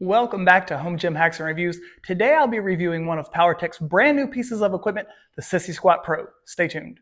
Welcome back to Home Gym Hacks and Reviews. Today I'll be reviewing one of Powertec's brand new pieces of equipment, the Sissy Squat Pro. Stay tuned.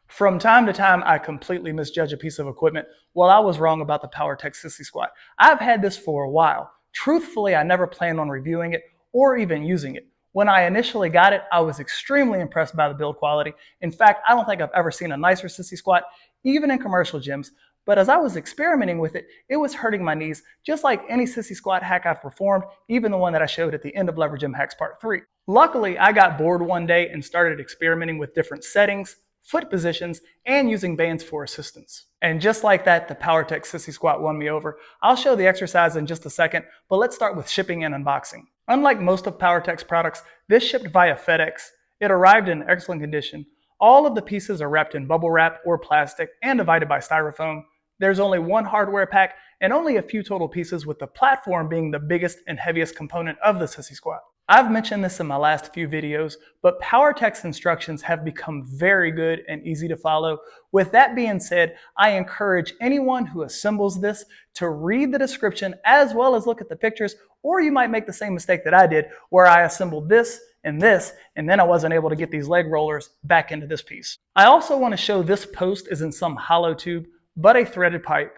From time to time, I completely misjudge a piece of equipment. Well, I was wrong about the Powertec Sissy Squat. I've had this for a while. Truthfully, I never planned on reviewing it or even using it. When I initially got it, I was extremely impressed by the build quality. In fact, I don't think I've ever seen a nicer Sissy Squat, even in commercial gyms. But as I was experimenting with it, it was hurting my knees, just like any Sissy Squat hack I've performed, even the one that I showed at the end of Lever Gym Hacks Part 3. Luckily, I got bored one day and started experimenting with different settings, foot positions, and using bands for assistance. And just like that, the Powertec Sissy Squat won me over. I'll show the exercise in just a second, but let's start with shipping and unboxing. Unlike most of Powertec's products, this shipped via FedEx. It arrived in excellent condition. All of the pieces are wrapped in bubble wrap or plastic and divided by styrofoam. There's only one hardware pack and only a few total pieces, with the platform being the biggest and heaviest component of the Sissy Squat. I've mentioned this in my last few videos, but Powertec's instructions have become very good and easy to follow. With that being said, I encourage anyone who assembles this to read the description as well as look at the pictures, or you might make the same mistake that I did, where I assembled this, and then I wasn't able to get these leg rollers back into this piece. I also want to show this post isn't some hollow tube, but a threaded pipe.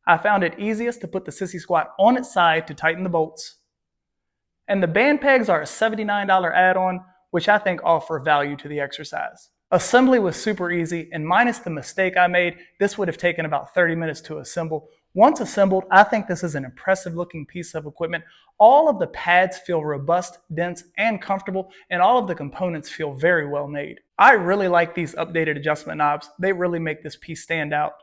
I found it easiest to put the Sissy Squat on its side to tighten the bolts. And the band pegs are a $79 add-on, which I think offer value to the exercise. Assembly was super easy, and minus the mistake I made, this would have taken about 30 minutes to assemble. Once assembled, I think this is an impressive looking piece of equipment. All of the pads feel robust, dense, and comfortable, and all of the components feel very well made. I really like these updated adjustment knobs. They really make this piece stand out.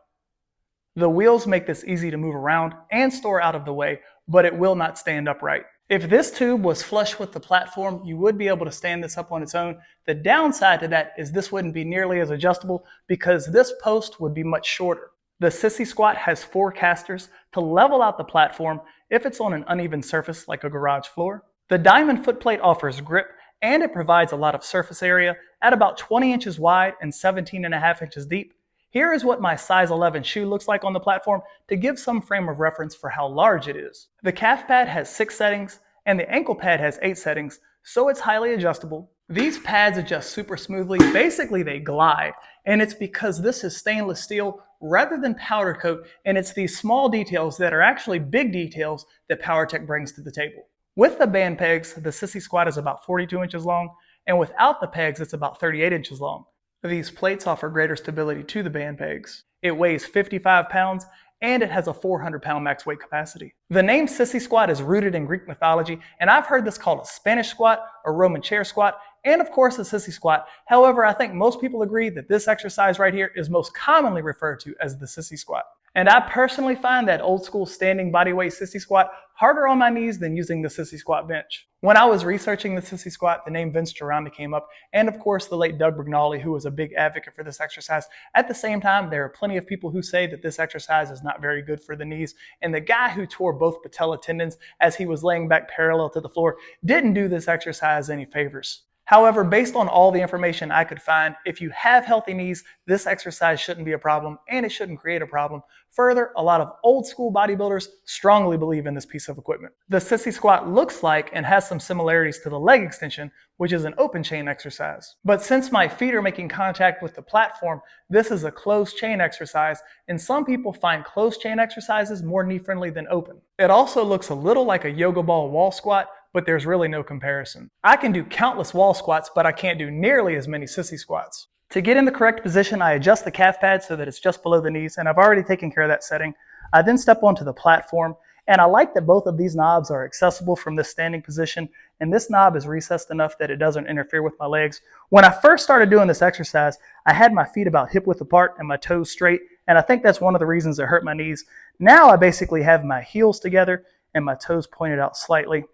The wheels make this easy to move around and store out of the way, but it will not stand upright. If this tube was flush with the platform, you would be able to stand this up on its own. The downside to that is this wouldn't be nearly as adjustable because this post would be much shorter. The Sissy Squat has 4 casters to level out the platform if it's on an uneven surface like a garage floor. The diamond footplate offers grip, and it provides a lot of surface area at about 20 inches wide and 17.5 inches deep. Here is what my size 11 shoe looks like on the platform to give some frame of reference for how large it is. The calf pad has 6 settings and the ankle pad has 8 settings, so it's highly adjustable. These pads adjust super smoothly. Basically, they glide, and it's because this is stainless steel rather than powder coat, and it's these small details that are actually big details that Powertec brings to the table. With the band pegs, the Sissy Squat is about 42 inches long, and without the pegs, it's about 38 inches long. These plates offer greater stability to the band pegs. It weighs 55 pounds and it has a 400-pound max weight capacity. The name Sissy Squat is rooted in Greek mythology, and I've heard this called a Spanish squat, a Roman chair squat, and of course a Sissy Squat. However, I think most people agree that this exercise right here is most commonly referred to as the Sissy Squat. And I personally find that old school standing bodyweight Sissy Squat harder on my knees than using the Sissy Squat bench. When I was researching the Sissy Squat, the name Vince Gironda came up, and of course the late Doug Brignoli, who was a big advocate for this exercise. At the same time, there are plenty of people who say that this exercise is not very good for the knees, and the guy who tore both patella tendons as he was laying back parallel to the floor didn't do this exercise any favors. However, based on all the information I could find, if you have healthy knees, this exercise shouldn't be a problem and it shouldn't create a problem. Further, a lot of old school bodybuilders strongly believe in this piece of equipment. The Sissy Squat looks like and has some similarities to the leg extension, which is an open chain exercise. But since my feet are making contact with the platform, this is a closed chain exercise, and some people find closed chain exercises more knee friendly than open. It also looks a little like a yoga ball wall squat, but there's really no comparison. I can do countless wall squats, but I can't do nearly as many Sissy Squats. To get in the correct position, I adjust the calf pad so that it's just below the knees, and I've already taken care of that setting. I then step onto the platform, and I like that both of these knobs are accessible from this standing position, and this knob is recessed enough that it doesn't interfere with my legs. When I first started doing this exercise, I had my feet about hip width apart and my toes straight, and I think that's one of the reasons it hurt my knees. Now I basically have my heels together and my toes pointed out slightly.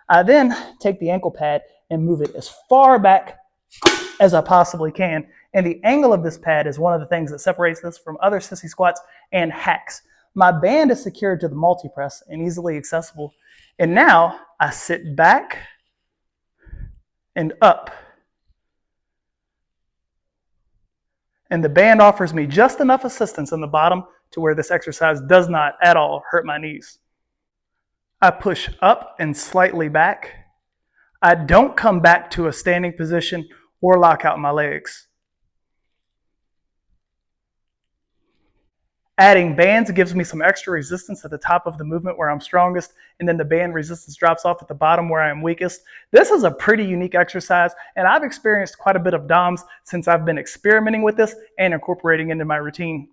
I then take the ankle pad and move it as far back as I possibly can. And the angle of this pad is one of the things that separates this from other Sissy Squats and hacks. My band is secured to the multi-press and easily accessible. And now I sit back and up And the band offers me just enough assistance on the bottom to where this exercise does not at all hurt my knees. I push up and slightly back. I don't come back to a standing position or lock out my legs. Adding bands gives me some extra resistance at the top of the movement where I'm strongest, and then the band resistance drops off at the bottom where I am weakest. This is a pretty unique exercise, and I've experienced quite a bit of DOMs since I've been experimenting with this and incorporating it into my routine.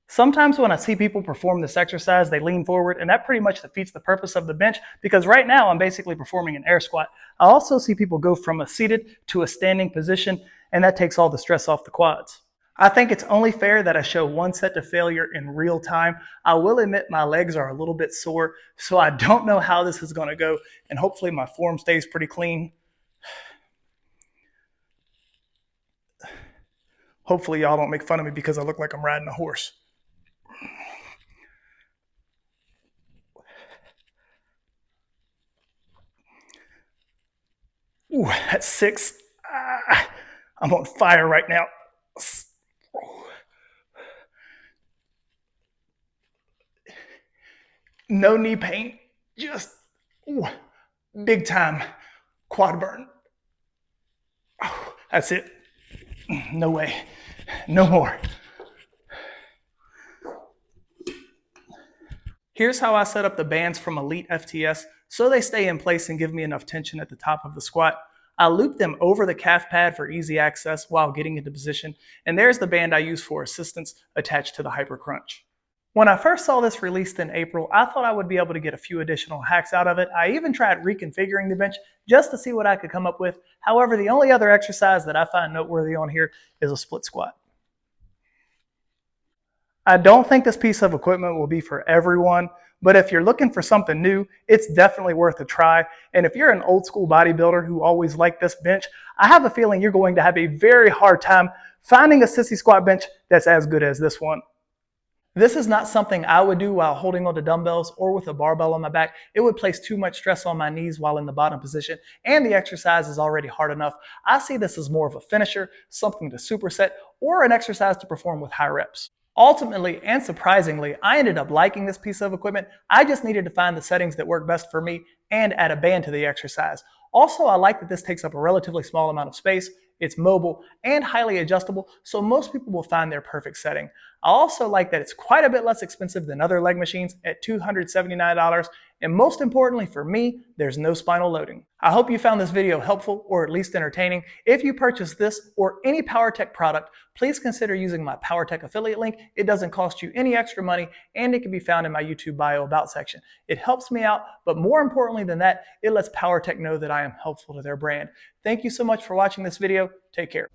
Sometimes when I see people perform this exercise, they lean forward, and that pretty much defeats the purpose of the bench because right now I'm basically performing an air squat. I also see people go from a seated to a standing position, and that takes all the stress off the quads. I think it's only fair that I show one set to failure in real time. I will admit my legs are a little bit sore, so I don't know how this is going to go, and hopefully my form stays pretty clean. Hopefully y'all don't make fun of me because I look like I'm riding a horse. Ooh, that's 6. I'm on fire right now. No knee pain, just big time quad burn. Oh, that's it. No way, no more. Here's how I set up the bands from Elite FTS so they stay in place and give me enough tension at the top of the squat. I loop them over the calf pad for easy access while getting into position, and there's the band I use for assistance attached to the hyper crunch. When I first saw this released in April, I thought I would be able to get a few additional hacks out of it. I even tried reconfiguring the bench just to see what I could come up with. However, the only other exercise that I find noteworthy on here is a split squat. I don't think this piece of equipment will be for everyone, but if you're looking for something new, it's definitely worth a try. And if you're an old school bodybuilder who always liked this bench, I have a feeling you're going to have a very hard time finding a sissy squat bench that's as good as this one. This is not something I would do while holding onto dumbbells or with a barbell on my back. It would place too much stress on my knees while in the bottom position, and the exercise is already hard enough. I see this as more of a finisher, something to superset, or an exercise to perform with high reps. Ultimately, and surprisingly, I ended up liking this piece of equipment. I just needed to find the settings that work best for me and add a band to the exercise. Also, I like that this takes up a relatively small amount of space. It's mobile and highly adjustable, so most people will find their perfect setting. I also like that it's quite a bit less expensive than other leg machines at $279, and most importantly for me, there's no spinal loading. I hope you found this video helpful or at least entertaining. If you purchase this or any Powertec product, please consider using my Powertec affiliate link. It doesn't cost you any extra money, and it can be found in my YouTube bio about section. It helps me out, but more importantly than that, it lets Powertec know that I am helpful to their brand. Thank you so much for watching this video. Take care.